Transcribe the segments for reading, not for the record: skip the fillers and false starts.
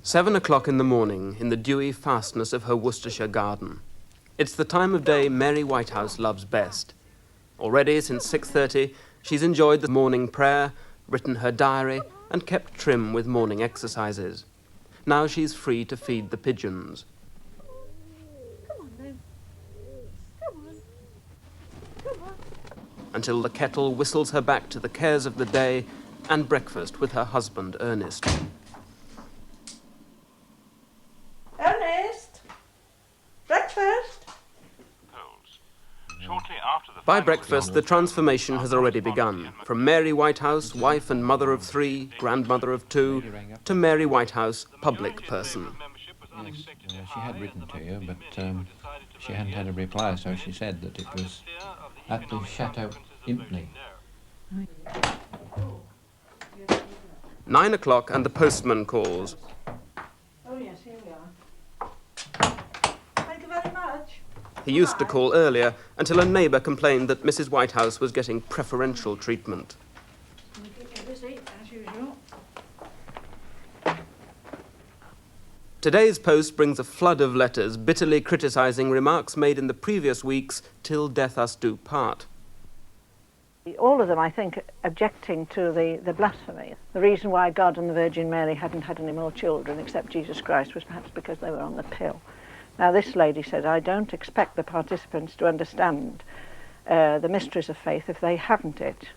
7 o'clock in the morning in the dewy fastness of her Worcestershire garden. It's the time of day Mary Whitehouse loves best. Already since 6:30, she's enjoyed the morning prayer, written her diary, and kept trim with morning exercises. Now she's free to feed the pigeons. Come on, then. Come on. Come on. Until the kettle whistles her back to the cares of the day and breakfast with her husband, Ernest. Ernest! Breakfast! By breakfast, the transformation has already begun. From Mary Whitehouse, wife and mother of 3, grandmother of 2, to Mary Whitehouse, public person. Yes, she had written to you, but she hadn't had a reply, so she said that it was at the Chateau Impney. 9 o'clock and the postman calls. Oh yes, here we are. Thank you very much. He used to call earlier until a neighbour complained that Mrs. Whitehouse was getting preferential treatment. Keep you busy, as usual. Today's post brings a flood of letters bitterly criticising remarks made in the previous weeks "Till death us do part." All of them, I think, objecting to the blasphemy. The reason why God and the Virgin Mary hadn't had any more children except Jesus Christ was perhaps because they were on the pill. Now this lady said, I don't expect the participants to understand the mysteries of faith if they haven't it.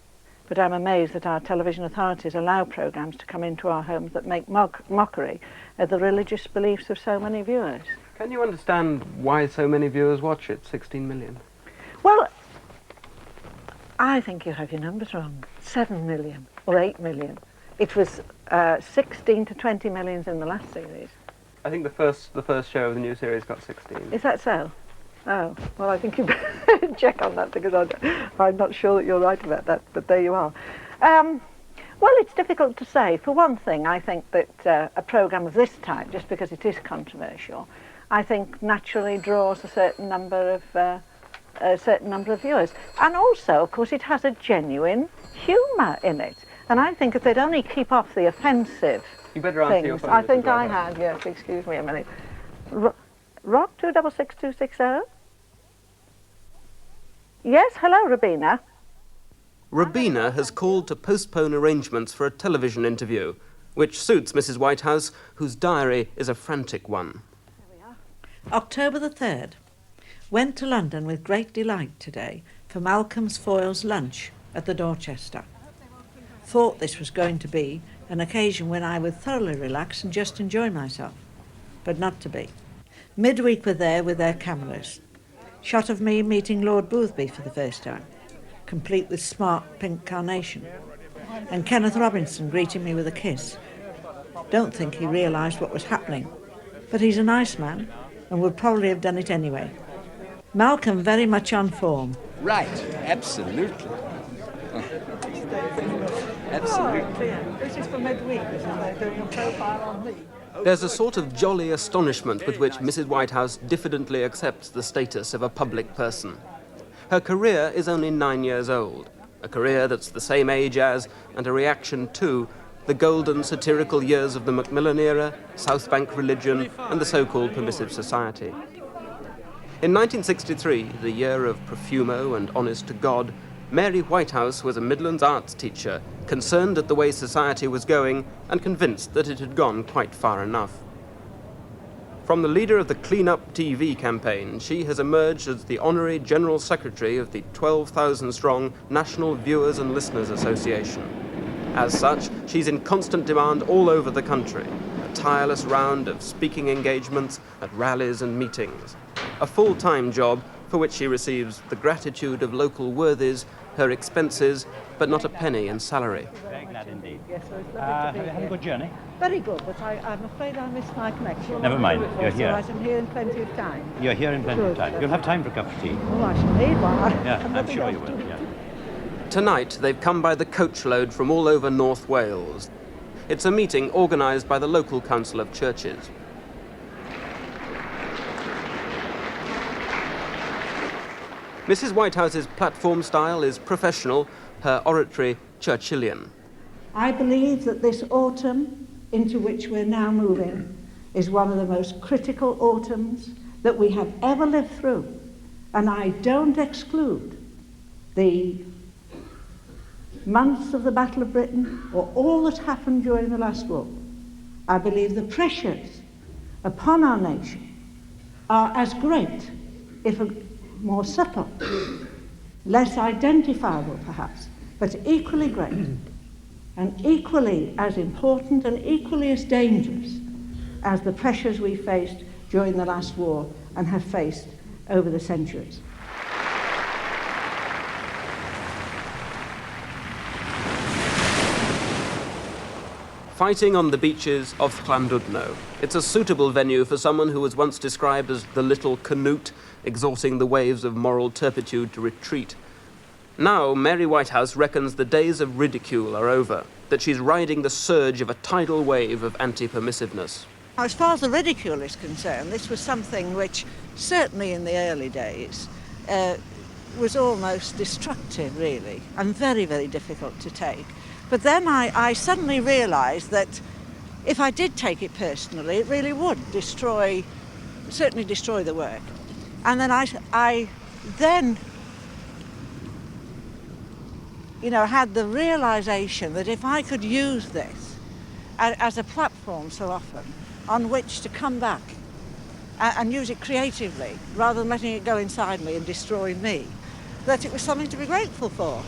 But I'm amazed that our television authorities allow programmes to come into our homes that make mockery of the religious beliefs of so many viewers. Can you understand why so many viewers watch it, 16 million? Well, I think you have your numbers wrong. 7 million or 8 million. It was 16 to 20 million in the last series. I think the first show of the new series got 16. Is that so? Oh, well, I think you better check on that because I'm not sure that you're right about that, but there you are. Well, it's difficult to say. For one thing, I think that a programme of this type, just because it is controversial, I think naturally draws a certain number of viewers. And also, of course, it has a genuine humour in it. And I think if they'd only keep off the offensive You better answer your things. phone. I think I had, yes, excuse me a minute. Rock 266260? Yes, hello, Rabina. Rabina has called to postpone arrangements for a television interview, which suits Mrs. Whitehouse, whose diary is a frantic one. October the 3rd. Went to London with great delight today for Malcolm's Foyle's lunch at the Dorchester. Thought this was going to be an occasion when I would thoroughly relax and just enjoy myself, but not to be. Midweek were there with their cameras. Shot of me meeting Lord Boothby for the first time, complete with smart pink carnation, and Kenneth Robinson greeting me with a kiss. Don't think he realised what was happening, but he's a nice man and would probably have done it anyway. Malcolm very much on form. Right, absolutely. Absolutely. This is for Midweek, isn't it? They're doing a profile on me. There's a sort of jolly astonishment with which Mrs. Whitehouse diffidently accepts the status of a public person. Her career is only 9 years old, a career that's the same age as, and a reaction to, the golden satirical years of the Macmillan era, South Bank religion, and the so-called permissive society. In 1963, the year of Profumo and Honest to God, Mary Whitehouse was a Midlands arts teacher, concerned at the way society was going and convinced that it had gone quite far enough. From the leader of the Clean Up TV campaign, she has emerged as the Honorary General Secretary of the 12,000-strong National Viewers and Listeners Association. As such, she's in constant demand all over the country, a tireless round of speaking engagements at rallies and meetings, a full-time job for which she receives the gratitude of local worthies, her expenses, but not a penny in salary. Very glad indeed. Yes, well, it's lovely to Have be you had a here. good journey? Very good, but I'm afraid I missed my connection. Never mind, you're So here. I'm here in plenty of time. You're here in plenty of Good. time. You'll have time for a cup of tea. Oh, I shall need one. Yeah, I'm Nothing sure else you to will. do. Yeah. Tonight, they've come by the coachload from all over North Wales. It's a meeting organised by the local council of churches. Mrs. Whitehouse's platform style is professional, her oratory Churchillian. I believe that this autumn into which we're now moving is one of the most critical autumns that we have ever lived through. And I don't exclude the months of the Battle of Britain or all that happened during the last war. I believe the pressures upon our nation are as great, if more subtle, less identifiable perhaps, but equally great and equally as important and equally as dangerous as the pressures we faced during the last war and have faced over the centuries. Fighting on the beaches of Llandudno. It's a suitable venue for someone who was once described as the little Canute, exhorting the waves of moral turpitude to retreat. Now, Mary Whitehouse reckons the days of ridicule are over, that she's riding the surge of a tidal wave of anti-permissiveness. As far as the ridicule is concerned, this was something which, certainly in the early days, was almost destructive, really, and very, very difficult to take. But then I suddenly realised that if I did take it personally, it really would certainly destroy the work. And then I then, had the realisation that if I could use this as a platform so often on which to come back and use it creatively, rather than letting it go inside me and destroy me, that it was something to be grateful for.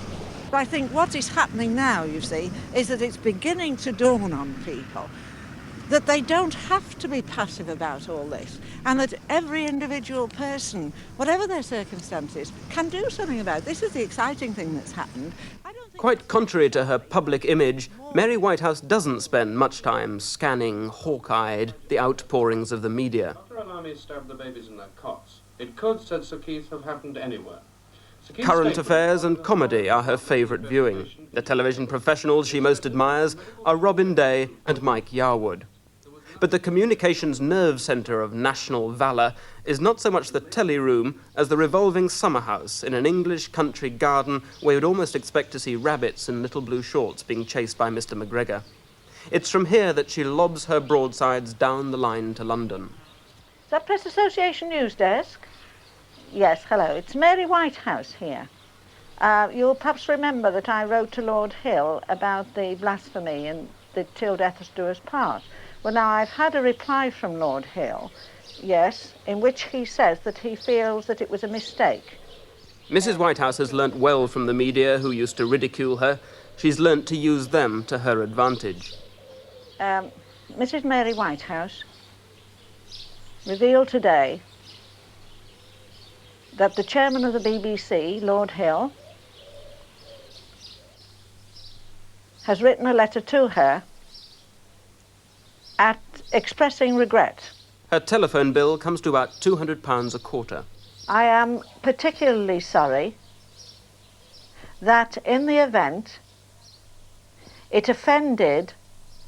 I think what is happening now, you see, is that it's beginning to dawn on people that they don't have to be passive about all this, and that every individual person, whatever their circumstances, can do something about it. This is the exciting thing that's happened. Quite contrary to her public image, Mary Whitehouse doesn't spend much time scanning, hawk-eyed, the outpourings of the media. After an army stabbed the babies in their cots, it could, said Sir Keith, have happened anywhere. Current affairs and comedy are her favourite viewing. The television professionals she most admires are Robin Day and Mike Yarwood. But the communications nerve centre of national valour is not so much the telly room as the revolving summer house in an English country garden where you'd almost expect to see rabbits in little blue shorts being chased by Mr. McGregor. It's from here that she lobs her broadsides down the line to London. Is that Press Association News Desk? Yes, hello. It's Mary Whitehouse here. You'll perhaps remember that I wrote to Lord Hill about the blasphemy and the till death do us part. Well, now I've had a reply from Lord Hill, yes, in which he says that he feels that it was a mistake. Mrs. Whitehouse has learnt well from the media who used to ridicule her. She's learnt to use them to her advantage. Mrs. Mary Whitehouse revealed today that the chairman of the BBC, Lord Hill, has written a letter to her expressing regret. Her telephone bill comes to about £200 a quarter. I am particularly sorry that in the event it offended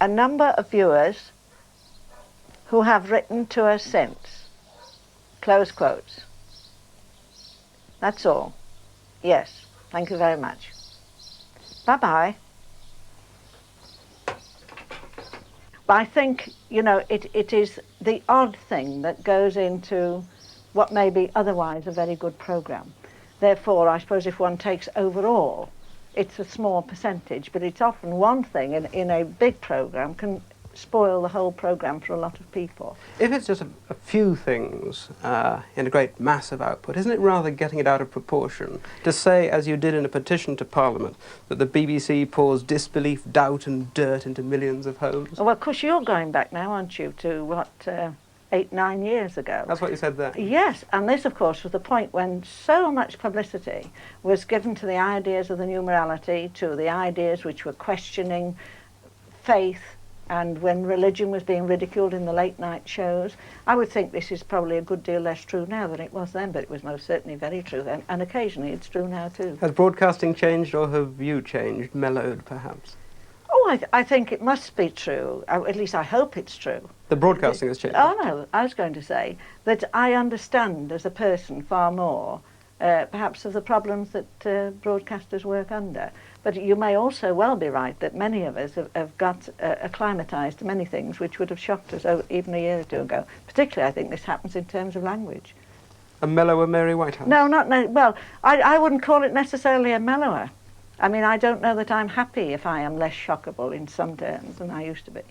a number of viewers who have written to us since. Close quotes. That's all. Yes, thank you very much. Bye-bye. I think, it is the odd thing that goes into what may be otherwise a very good programme. Therefore, I suppose if one takes overall, it's a small percentage, but it's often one thing in a big programme can spoil the whole programme for a lot of people. If it's just a few things in a great massive output, isn't it rather getting it out of proportion to say, as you did in a petition to Parliament, that the BBC pours disbelief, doubt and dirt into millions of homes? Well, of course, you're going back now, aren't you, to 8-9 years ago. That's what you said there? Yes, and this, of course, was the point when so much publicity was given to the ideas of the new morality, to the ideas which were questioning faith, and when religion was being ridiculed in the late night shows. I would think this is probably a good deal less true now than it was then, but it was most certainly very true then, and occasionally it's true now too. Has broadcasting changed, or have you changed, mellowed perhaps? Oh, I think it must be true, at least I hope it's true. The broadcasting has changed? Oh no, I was going to say that I understand as a person far more perhaps of the problems that broadcasters work under. But you may also well be right that many of us have got acclimatised to many things which would have shocked us even a year or two ago. Particularly, I think this happens in terms of language. A mellower Mary Whitehouse? No, well, I wouldn't call it necessarily a mellower. I mean, I don't know that I'm happy if I am less shockable in some terms than I used to be.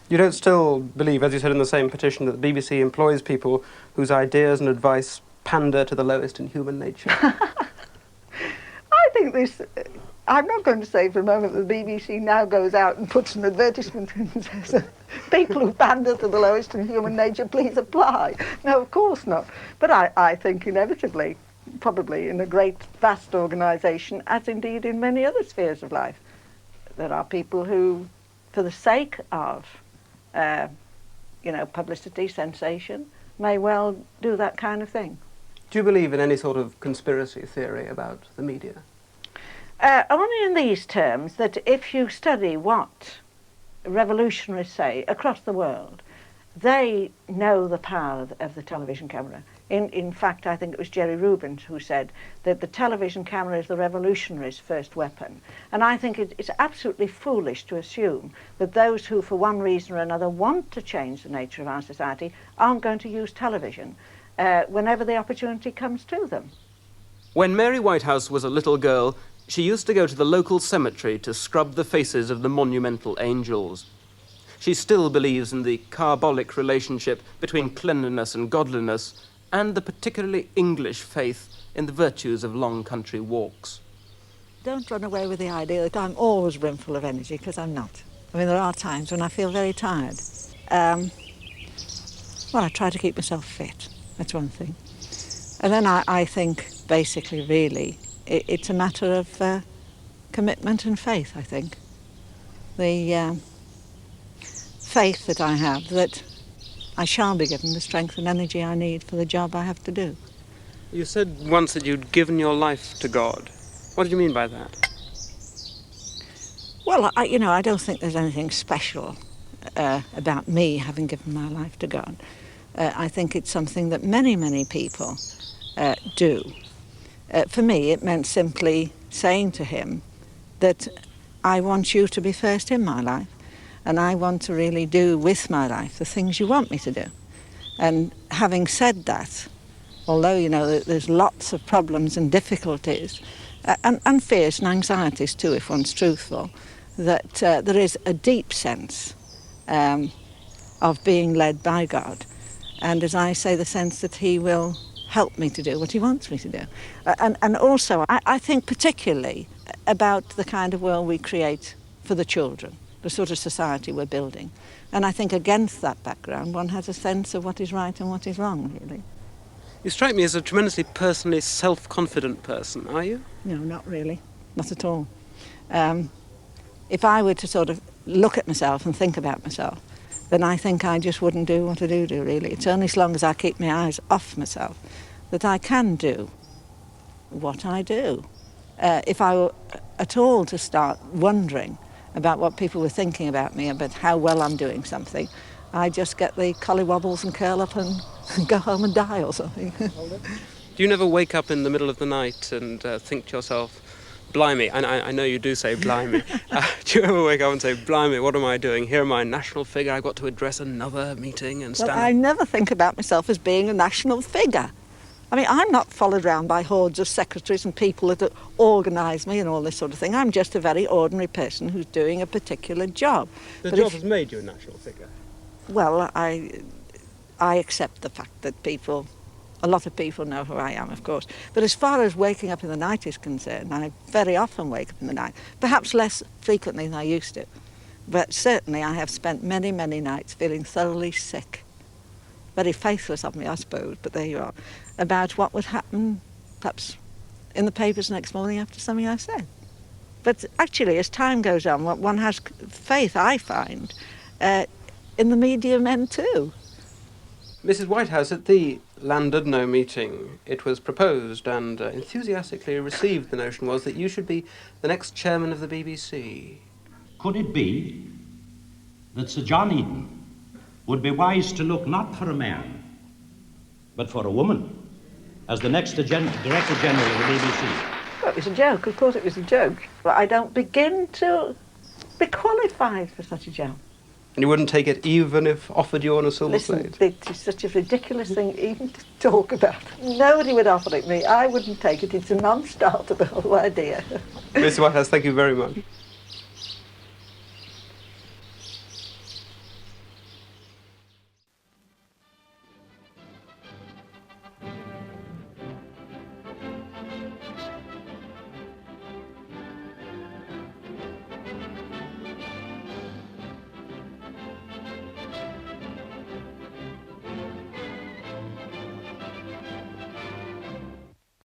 You don't still believe, as you said in the same petition, that the BBC employs people whose ideas and advice pander to the lowest in human nature? I think this... I'm not going to say for a moment that the BBC now goes out and puts an advertisement in and says, people who pander to the lowest in human nature, please apply. No, of course not. But I think inevitably, probably in a great, vast organisation, as indeed in many other spheres of life, there are people who, for the sake of, publicity, sensation, may well do that kind of thing. Do you believe in any sort of conspiracy theory about the media? Only in these terms, that if you study what revolutionaries say across the world, they know the power of the television camera. In fact, I think it was Jerry Rubin who said that the television camera is the revolutionary's first weapon. And I think it's absolutely foolish to assume that those who, for one reason or another, want to change the nature of our society aren't going to use television whenever the opportunity comes to them. When Mary Whitehouse was a little girl, she used to go to the local cemetery to scrub the faces of the monumental angels. She still believes in the carbolic relationship between cleanliness and godliness, and the particularly English faith in the virtues of long country walks. Don't run away with the idea that I'm always brimful of energy, because I'm not. I mean, there are times when I feel very tired. Well, I try to keep myself fit. That's one thing. And then I think, basically, really, it's a matter of commitment and faith, I think. The faith that I have that I shall be given the strength and energy I need for the job I have to do. You said once that you'd given your life to God. What did you mean by that? Well, I don't think there's anything special about me having given my life to God. I think it's something that many, many people do. For me, it meant simply saying to him that I want you to be first in my life, and I want to really do with my life the things you want me to do. And having said that, although, there's lots of problems and difficulties, and fears and anxieties too, if one's truthful, that there is a deep sense of being led by God. And as I say, the sense that he will help me to do what he wants me to do. And also, I think particularly about the kind of world we create for the children, the sort of society we're building. And I think against that background, one has a sense of what is right and what is wrong, really. You strike me as a tremendously personally self-confident person, are you? No, not really. Not at all. If I were to sort of look at myself and think about myself, then I think I just wouldn't do what I do, really. It's only as long as I keep my eyes off myself that I can do what I do. If I were at all to start wondering about what people were thinking about me, about how well I'm doing something, I just get the collywobbles and curl up and go home and die or something. Do you never wake up in the middle of the night and think to yourself, blimey, and I know you do say blimey, do you ever wake up and say, blimey, what am I doing? Here am I, a national figure, I've got to address another meeting and stand... Well, I never think about myself as being a national figure. I mean, I'm not followed around by hordes of secretaries and people that organise me and all this sort of thing. I'm just a very ordinary person who's doing a particular job. The job has made you a national figure? Well, I accept the fact that a lot of people know who I am, of course. But as far as waking up in the night is concerned, I very often wake up in the night, perhaps less frequently than I used to. But certainly I have spent many, many nights feeling thoroughly sick. Very faithless of me, I suppose, but there you are, about what would happen, perhaps, in the papers next morning after something I've said. But actually, as time goes on, one has faith, I find, in the media men too. Mrs. Whitehouse, at the Llandudno meeting, it was proposed and enthusiastically received, the notion was, that you should be the next chairman of the BBC. Could it be that Sir John Eden would be wise to look not for a man, but for a woman, as the next Director General of the BBC. Well, it was a joke, of course it was a joke. But I don't begin to be qualified for such a joke. And you wouldn't take it even if offered you on a silver Listen, plate? it is such a ridiculous thing even to talk about. Nobody would offer it me. I wouldn't take it. It's a non-starter, the whole idea. Mr. Whitehouse, thank you very much.